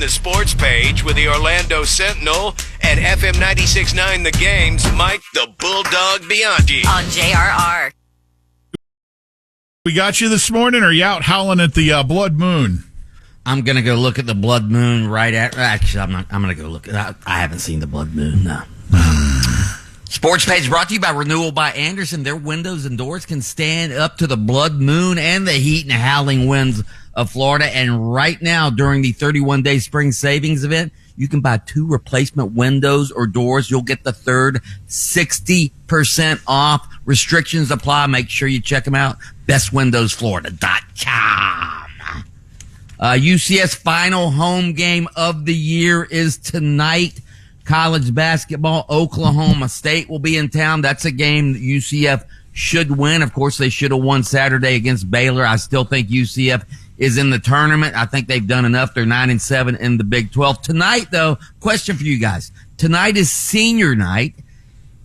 the sports page with the Orlando Sentinel and FM 96.9 The Game's Mike the Bulldog Bianchi. On JRR. We got you this morning, or are you out howling at the blood moon? I'm going to go look at the blood moon right at... Actually, I'm not. I'm going to go look at... I haven't seen the blood moon, no. Sports page brought to you by Renewal by Anderson. Their windows and doors can stand up to the blood moon and the heat and howling winds of Florida. And right now, during the 31-day spring savings event, you can buy 2 replacement windows or doors. You'll get the third 60% off. Restrictions apply. Make sure you check them out. bestwindowsflorida.com. UCS final home game of the year is tonight. College basketball, Oklahoma State will be in town. That's a game that UCF should win. Of course, they should have won Saturday against Baylor. I still think UCF is in the tournament. I think they've done enough. They're 9-7 in the Big 12. Tonight, though, question for you guys. Tonight is senior night.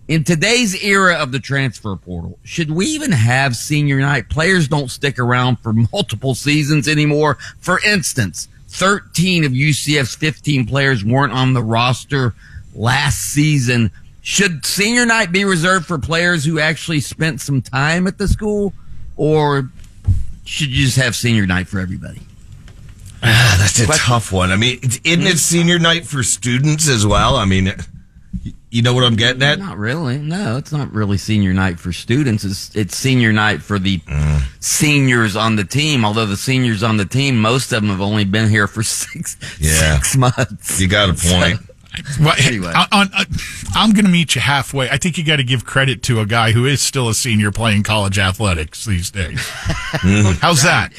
In today's era of the transfer portal, should we even have senior night? Players don't stick around for multiple seasons anymore. For instance, 13 of UCF's 15 players weren't on the roster last season. Should senior night be reserved for players who actually spent some time at the school, or should you just have senior night for everybody? That's a tough one. I mean, isn't it senior night for students as well? I mean, you know what I'm getting at? Not really. No, it's not really senior night for students. It's senior night for the seniors on the team. Although the seniors on the team, most of them have only been here for six months. You got a point. Well, Anyway. I'm going to meet you halfway. I think you got to give credit to a guy who is still a senior playing college athletics these days. How's that?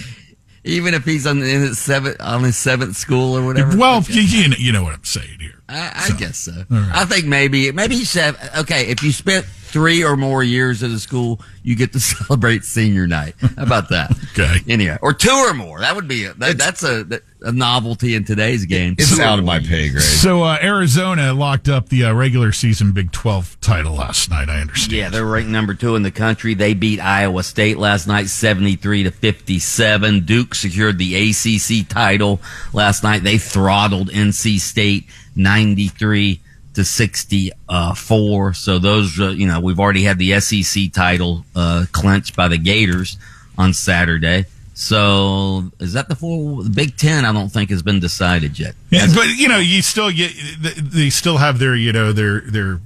Even if he's on his seventh school or whatever. Well, Okay. you know what I'm saying here. I guess so. right. I think maybe you should have, okay, if you spent 3 or more years at a school, you get to celebrate senior night. How about that? Okay. Anyway, or 2 or more. That would be that's a novelty in today's game. It's out of my pay grade. So Arizona locked up the regular season Big 12 title last night, I understand. Yeah, they're ranked number 2 in the country. They beat Iowa State last night, 73-57. Duke secured the ACC title last night. They throttled NC State 93-64. So those, we've already had the SEC title clinched by the Gators on Saturday. So is that the full Big Ten? I don't think has been decided yet. Yeah, but you still get they still have their their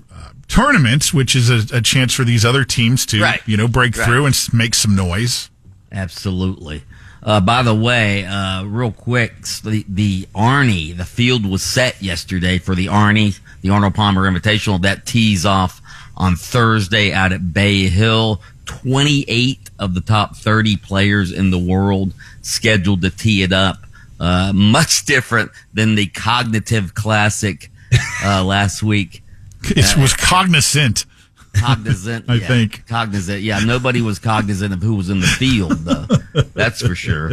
tournaments, which is a chance for these other teams to break through and make some noise. Absolutely. By the way, real quick, the Arnie, the field was set yesterday for the Arnie, the Arnold Palmer Invitational. That tees off on Thursday out at Bay Hill. 28 of the top 30 players in the world scheduled to tee it up. Much different than the Cognitive Classic last week. It was cognizant. I think. Cognizant. Yeah, nobody was cognizant of who was in the field, though. That's for sure.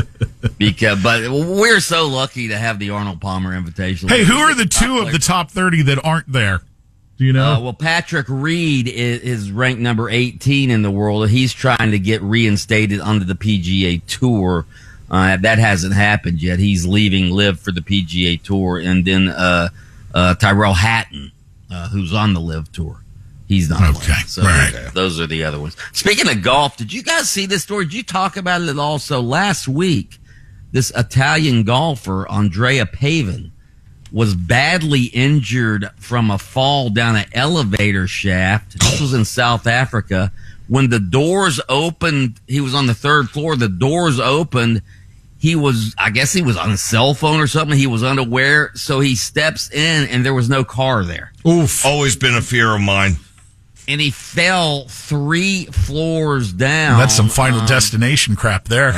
But we're so lucky to have the Arnold Palmer Invitational. Hey, who are the 2 of the top 30 that aren't there? Do you know? Well, Patrick Reed is ranked number 18 in the world. He's trying to get reinstated onto the PGA Tour. That hasn't happened yet. He's leaving LIV for the PGA Tour. And then Tyrell Hatton, who's on the LIV Tour. He's not playing. So those are the other ones. Speaking of golf, did you guys see this story? Did you talk about it also last week? This Italian golfer, Andrea Pavin, was badly injured from a fall down an elevator shaft. This was in South Africa. When the doors opened, he was on the 3rd floor. The doors opened. I guess he was on a cell phone or something. He was unaware. So he steps in and there was no car there. Oof. Always been a fear of mine. And he fell 3 floors down. That's some Final Destination crap there.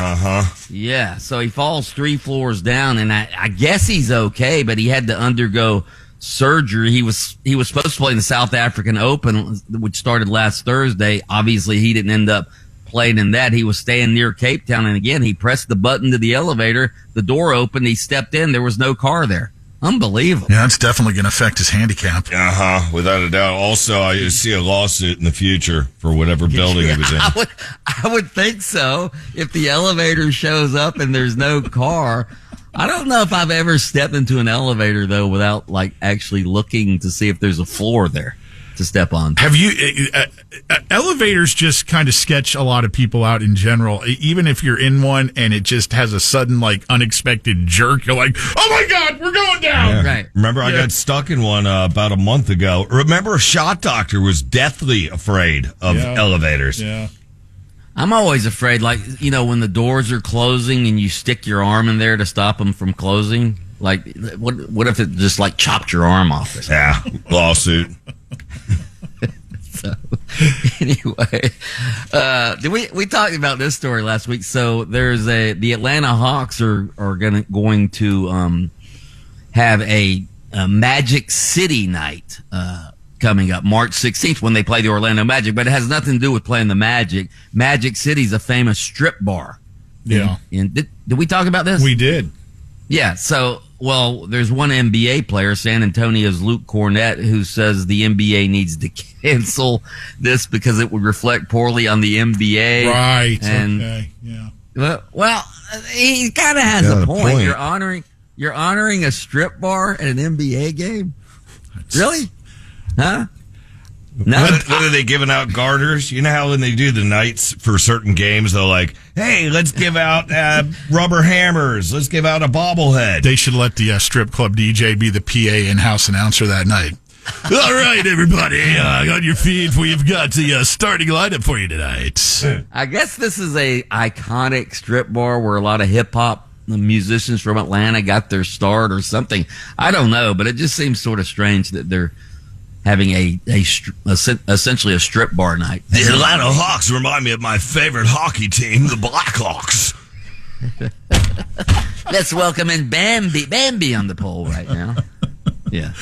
Yeah, so he falls 3 floors down, and I guess he's okay, but he had to undergo surgery. He was supposed to play in the South African Open, which started last Thursday. Obviously, he didn't end up playing in that. He was staying near Cape Town, and again, he pressed the button to the elevator. The door opened. He stepped in. There was no car there. Unbelievable. Yeah, that's definitely going to affect his handicap. Without a doubt. Also, I see a lawsuit in the future for whatever building he was in. I would think so. If the elevator shows up and there's no car, I don't know if I've ever stepped into an elevator though without like actually looking to see if there's a floor there to step on. Have you? Elevators just kind of sketch a lot of people out in general. Even if you're in one and it just has a sudden like unexpected jerk, you're like, "Oh my God, we're going down!" Yeah. Right. Remember, I got stuck in one about a month ago. Remember, a shot doctor was deathly afraid of elevators. Yeah. I'm always afraid, like, when the doors are closing and you stick your arm in there to stop them from closing. Like, what if it just, like, chopped your arm off? Or something? Yeah, lawsuit. So, anyway, we talked about this story last week. So, there's the Atlanta Hawks are going to have a Magic City night coming up March 16th when they play the Orlando Magic, but it has nothing to do with playing the Magic. Magic City's a famous strip bar. Yeah. Did we talk about this? We did. Yeah. So, there's one NBA player, San Antonio's Luke Cornett, who says the NBA needs to cancel this because it would reflect poorly on the NBA. Right. And, okay. Yeah. Well, he kind of has a point. You're honoring a strip bar at an NBA game? Really? Huh? No. What are they giving out garters? You know how when they do the nights for certain games, they're like, hey, let's give out rubber hammers. Let's give out a bobblehead. They should let the strip club DJ be the PA in-house announcer that night. All right, everybody, on your feet, we've got the starting lineup for you tonight. I guess this is a iconic strip bar where a lot of hip-hop musicians from Atlanta got their start or something. I don't know, but it just seems sort of strange that they're having essentially a strip bar night. The Atlanta Hawks remind me of my favorite hockey team, the Blackhawks. Let's welcome in Bambi on the pole right now. Yeah.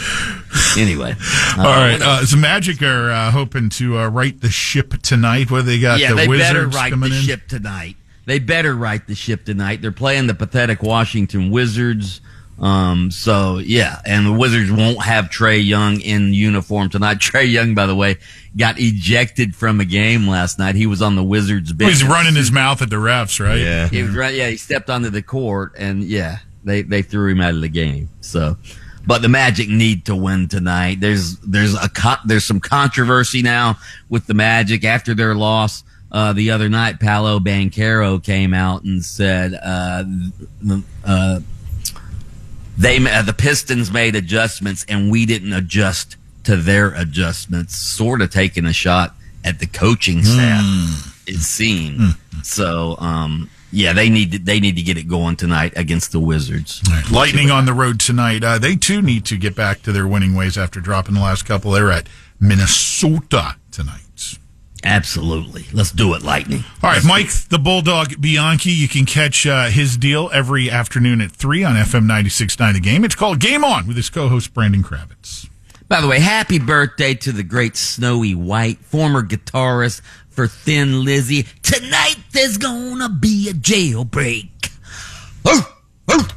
Anyway. All right. The Magic are hoping to right the ship tonight. What they got? Yeah, the they Wizards better right coming the in? ship tonight. They better right the ship tonight. They're playing the pathetic Washington Wizards. So yeah, and the Wizards won't have Trae Young in uniform tonight. Trae Young, by the way, got ejected from a game last night. He was on the Wizards bench. He's running his mouth at the refs, right? Yeah. He was right. Yeah, he stepped onto the court, and yeah, they threw him out of the game. So, but the Magic need to win tonight. There's some controversy now with the Magic after their loss the other night. Paolo Banchero came out and said the Pistons made adjustments and we didn't adjust to their adjustments, sort of taking a shot at the coaching staff, it seemed. So, yeah, they need to get it going tonight against the Wizards. Right. Lightning on the road tonight. They too need to get back to their winning ways after dropping the last couple. They're at Minnesota tonight. Absolutely. Let's do it, Lightning. All right, Mike, the Bulldog Bianchi. You can catch his deal every afternoon at 3 on FM 96.9 The Game. It's called Game On with his co-host Brandon Kravitz. By the way, happy birthday to the great Snowy White, former guitarist for Thin Lizzy. Tonight there's gonna be a jailbreak. Oh, oh.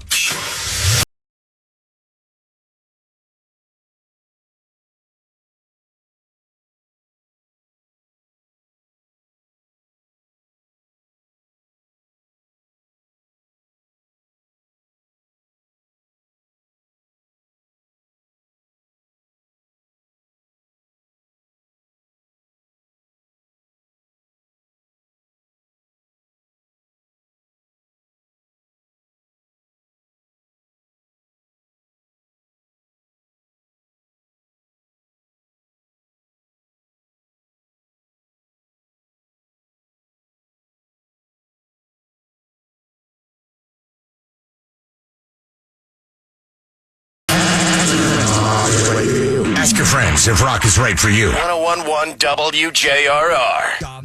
Ask your friends if rock is right for you. 1011 WJRR.